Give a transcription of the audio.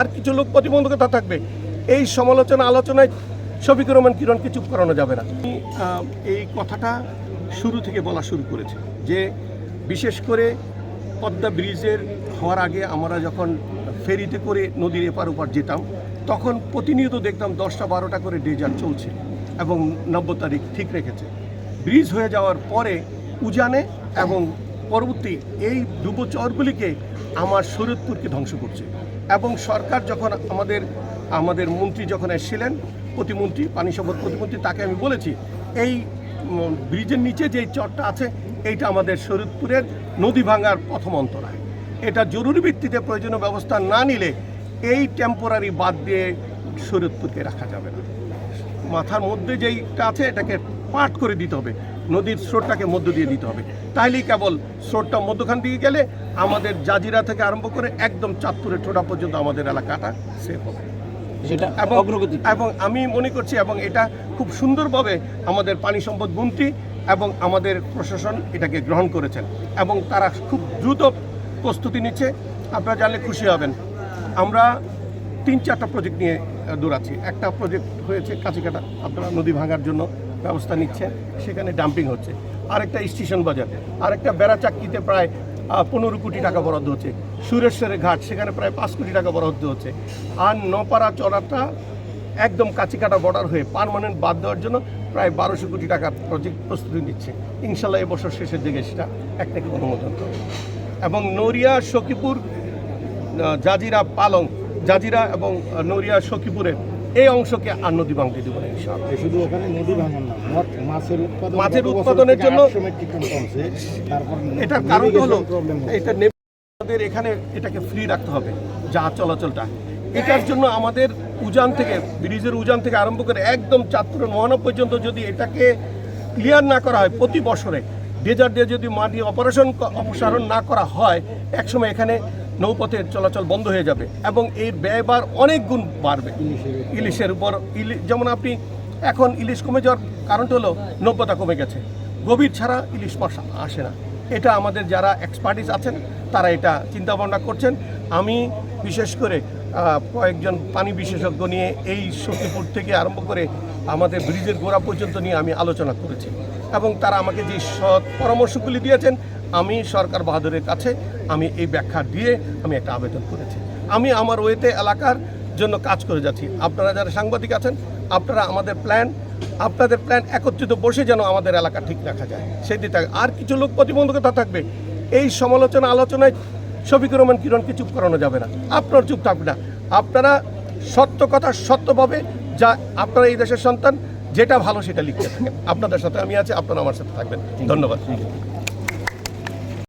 আর কিছু লোক প্রতিবন্ধকতা থাকবে। এই সমালোচনা আলোচনায় শফিকুর রহমান কিরণকে চুপ করানো যাবে না। এই কথাটা শুরু থেকে বলা শুরু করেছে যে বিশেষ করে পদ্মা ব্রিজের হওয়ার আগে আমরা যখন ফেরিতে করে নদীর এপার ওপার যেতাম তখন প্রতিনিয়ত দেখতাম 10টা 12টা করে ড্রেজার চলছে এবং 90 তারিখ ঠিক রেখেছে। ব্রিজ হয়ে যাওয়ার পরে উজানে এবং পরবর্তী এই ডুবোচরগুলিকে আমার শরীয়তপুরকে ধ্বংস করছে। এবং সরকার যখন আমাদের মন্ত্রী যখন এসেছিলেন, প্রতিমন্ত্রী, পানি সম্পদ প্রতিমন্ত্রী, তাকে আমি বলেছি এই ব্রিজের নিচে যে চরটা আছে এইটা আমাদের শরীয়তপুরের নদী ভাঙার প্রথম অন্তরায়। এটা জরুরি ভিত্তিতে প্রয়োজনীয় ব্যবস্থা না নিলে এই টেম্পোরারি বাদ দিয়ে শরীয়তপুরকে রাখা যাবে না। মাথার মধ্যে যেইটা আছে এটাকে পাট করে দিতে হবে, নদীর স্রোতটাকে মধ্য দিয়ে দিতে হবে। তাইলেই কেবল স্রোতটা মধ্যখান দিয়ে গেলে আমাদের জাজিরা থেকে আরম্ভ করে একদম চাঁদপুরের টোটা পর্যন্ত আমাদের এলাকাটা সেফ হবে। এবং আমি মনে করছি এবং এটা খুব সুন্দরভাবে আমাদের পানি সম্পদ মন্ত্রী এবং আমাদের প্রশাসন এটাকে গ্রহণ করেছেন এবং তারা খুব দ্রুত প্রস্তুতি নিচ্ছে। আপনারা জানলে খুশি হবেন, আমরা 3-4টা প্রজেক্ট নিয়ে দৌড়াচ্ছি। একটা প্রজেক্ট হয়েছে কাছিকাটা, আপনারা নদী ভাঙার জন্য ব্যবস্থা নিচ্ছেন, সেখানে ডাম্পিং হচ্ছে। আরেকটা স্টেশন বাজার, আরেকটা বেড়াচাক্কিতে প্রায় 15 কোটি টাকা বরাদ্দ হচ্ছে। সুরেশ্বরের ঘাট, সেখানে প্রায় 5 কোটি টাকা বরাদ্দ হচ্ছে। আর নপাড়া চড়াটা একদম কাছিকাটা বর্ডার হয়ে পার্মানেন্ট বাদ দেওয়ার জন্য প্রায় 1200 কোটি টাকার প্রজেক্ট প্রস্তুতি নিচ্ছে। ইনশাল্লাহ এবছর শেষের দিকে সেটা একটাকে অনুমোদন করবে। এবং নড়িয়া, সখীপুর, জাজিরা, পালং, জাজিরা এবং নড়িয়া সখীপুরের এই অংশকে আর নদী ভাঙতে দেবো না ইনশাআল্লাহ। শুধু ওখানে নদী ভাঙন না, মাছের উৎপাদনের জন্য এটার কারণ হলো এটা আমাদের এখানে এটাকে ফ্রি রাখতে হবে জাহাজ চলাচলটা। এটার জন্য আমাদের উজান থেকে, ব্রিজের উজান থেকে আরম্ভ করে একদম চাঁদপুরের মোহনা পর্যন্ত যদি এটাকে ক্লিয়ার না করা হয়, প্রতি বছরে ড্রেজার দিয়ে যদি মাটি অপসারণ না করা হয়, একসময় এখানে নৌপথের চলাচল বন্ধ হয়ে যাবে এবং এর ব্যয়ভার অনেক গুণ বাড়বে ইলিশের উপর। যেমন আপনি এখন ইলিশ কমে যাওয়ার কারণটা হলো নব্যতা কমে গেছে, গভীর ছাড়া ইলিশ মাছ আসে না। এটা আমাদের যারা এক্সপার্টিস আছেন তারা এটা চিন্তা ভাবনা করছেন। আমি বিশেষ করে কয়েকজন পানি বিশেষজ্ঞ নিয়ে এই সখীপুর থেকে আরম্ভ করে আমাদের ব্রিজের গোড়া পর্যন্ত নিয়ে আমি আলোচনা করেছি এবং তারা আমাকে যে সৎ পরামর্শগুলি দিয়েছেন আমি সরকার বাহাদুরের কাছে আমি এই ব্যাখ্যা দিয়ে আমি একটা আবেদন করেছি। আমি আমার ওয়েতে এলাকার জন্য কাজ করে যাচ্ছি। আপনারা যারা সাংবাদিক আছেন, আপনারা আপনাদের প্ল্যান একত্রিত বসে যেন আমাদের এলাকা ঠিক রাখা যায় সেই দিকে। আর কিছু লোক প্রতিবন্ধকতা থাকবে, এই সমালোচনা আলোচনায় শফিকুর রহমান কিরণকে চুপ করানো যাবে না। আপনার চুপ থাকবে না, আপনারা সত্য কথা সত্যভাবে, যা আপনারা এই দেশের সন্তান, যেটা ভালো সেটা লিখতে থাকেন। আপনাদের সাথে আমি আছি, আপনারা আমার সাথে থাকবেন। ধন্যবাদ।